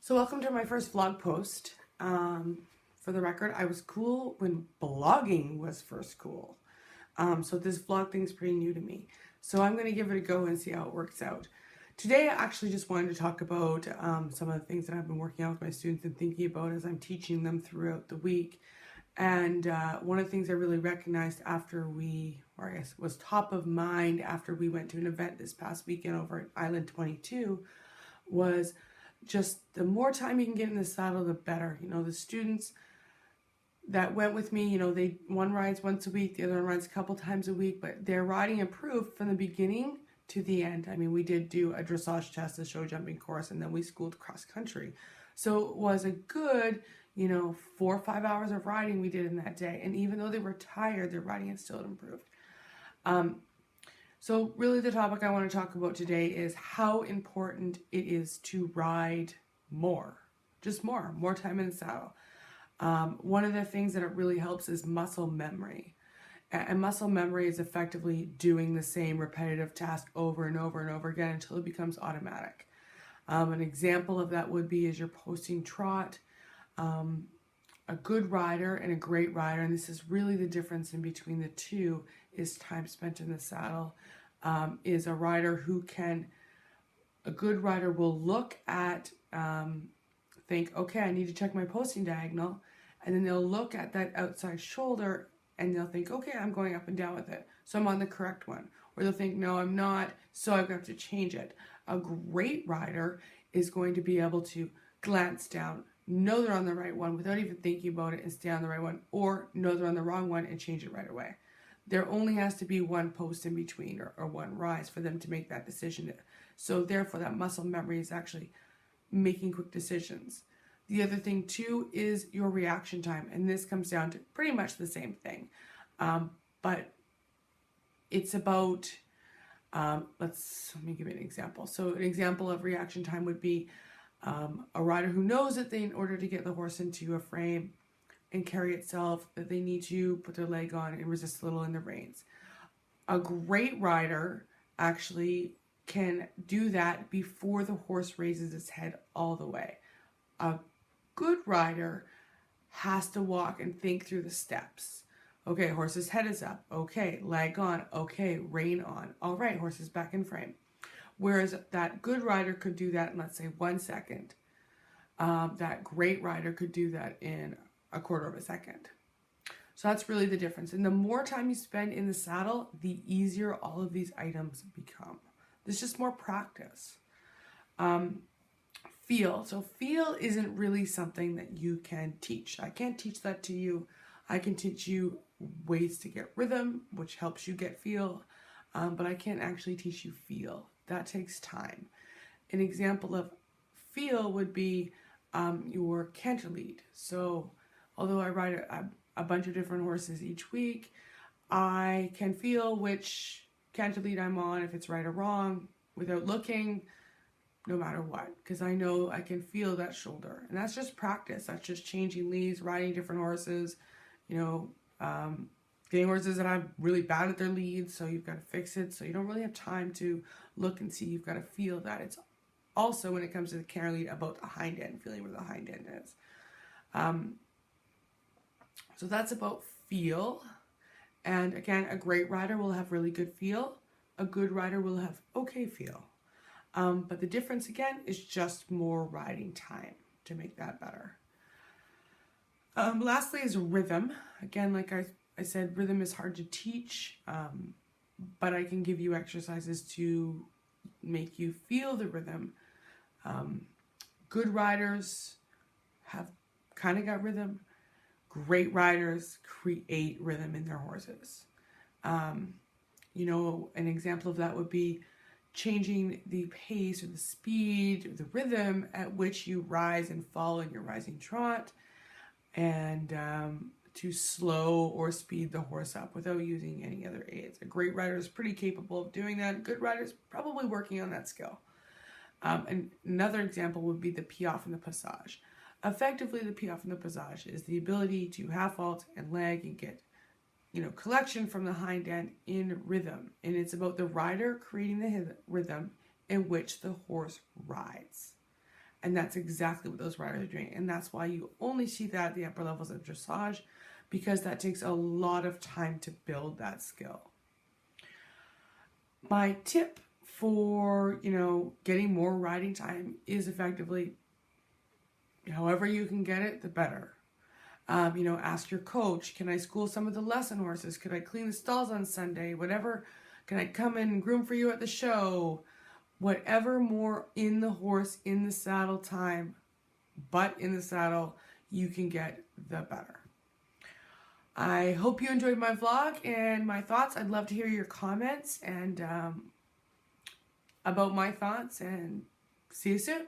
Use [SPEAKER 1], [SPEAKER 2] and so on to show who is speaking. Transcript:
[SPEAKER 1] So welcome to my first vlog post. For the record, I was cool when blogging was first cool. So this vlog thing's pretty new to me. So I'm going to give it a go and see how it works out. Today I actually just wanted to talk about some of the things that I've been working out with my students and thinking about as I'm teaching them throughout the week. And one of the things I really recognized after or I guess was top of mind after we went to an event this past weekend over at Island 22 was just the more time you can get in the saddle, the better. You know, the students that went with me, you know, one rides once a week, the other one rides a couple times a week, but their riding improved from the beginning to the end. I mean, we did do a dressage test, a show jumping course, and then we schooled cross country. So it was a good, 4 or 5 hours of riding we did in that day. And even though they were tired, their riding had still improved. So really the topic I want to talk about today is how important it is to ride more, just more time in the saddle. One of the things that it really helps is muscle memory. And muscle memory is effectively doing the same repetitive task over and over and over again until it becomes automatic. An example of that would be as you're posting trot. A good rider and a great rider, and this is really the difference in between the two, is time spent in the saddle. Is a rider a good rider will look at, think, okay, I need to check my posting diagonal, and then they'll look at that outside shoulder and they'll think, okay, I'm going up and down with it, so I'm on the correct one. Or they'll think, no, I'm not, so I've got to change it. A great rider is going to be able to glance down, know they're on the right one without even thinking about it and stay on the right one, or know they're on the wrong one and change it right away. There only has to be one post in between or one rise for them to make that decision. So therefore that muscle memory is actually making quick decisions. The other thing too is your reaction time, and this comes down to pretty much the same thing. But it's about, let me give you an example. So an example of reaction time would be a rider who knows that in order to get the horse into a frame and carry itself, that they need to put their leg on and resist a little in the reins. A great rider actually can do that before the horse raises its head all the way. A good rider has to walk and think through the steps. Okay, horse's head is up. Okay, leg on. Okay, rein on. All right, horse is back in frame. Whereas that good rider could do that in, let's say, 1 second. That great rider could do that in a quarter of a second. So that's really the difference. And the more time you spend in the saddle, the easier all of these items become. There's just more practice. Feel. So feel isn't really something that you can teach. I can't teach that to you. I can teach you ways to get rhythm, which helps you get feel, but I can't actually teach you feel. That takes time. An example of feel would be your canter lead. So although I ride a bunch of different horses each week, I can feel which canter lead I'm on, if it's right or wrong, without looking, no matter what, because I know I can feel that shoulder. And that's just practice. That's just changing leads, riding different horses, getting horses that I'm really bad at their leads, so you've got to fix it. So you don't really have time to look and see. You've got to feel that. It's also, when it comes to the canter lead, about the hind end, feeling where the hind end is. So that's about feel. And again, a great rider will have really good feel. A good rider will have okay feel. But the difference, again, is just more riding time to make that better. Lastly is rhythm. Again, like I said, rhythm is hard to teach, but I can give you exercises to make you feel the rhythm. Good riders have kind of got rhythm. Great riders create rhythm in their horses. An example of that would be changing the pace or the speed or the rhythm at which you rise and fall in your rising trot, and to slow or speed the horse up without using any other aids. A great rider is pretty capable of doing that. A good rider is probably working on that skill. And another example would be the piaffe and the passage. Effectively, the piaffe and the passage is the ability to half vault and leg and get, collection from the hind end in rhythm. And it's about the rider creating the rhythm in which the horse rides. And that's exactly what those riders are doing. And that's why you only see that at the upper levels of dressage, because that takes a lot of time to build that skill. My tip for, getting more riding time is effectively, however you can get it, the better. Ask your coach, can I school some of the lesson horses? Could I clean the stalls on Sunday? Whatever. Can I come in and groom for you at the show? Whatever more in the horse, in the saddle time, but in the saddle you can get, the better. I hope you enjoyed my vlog and my thoughts. I'd love to hear your comments and about my thoughts, and see you soon.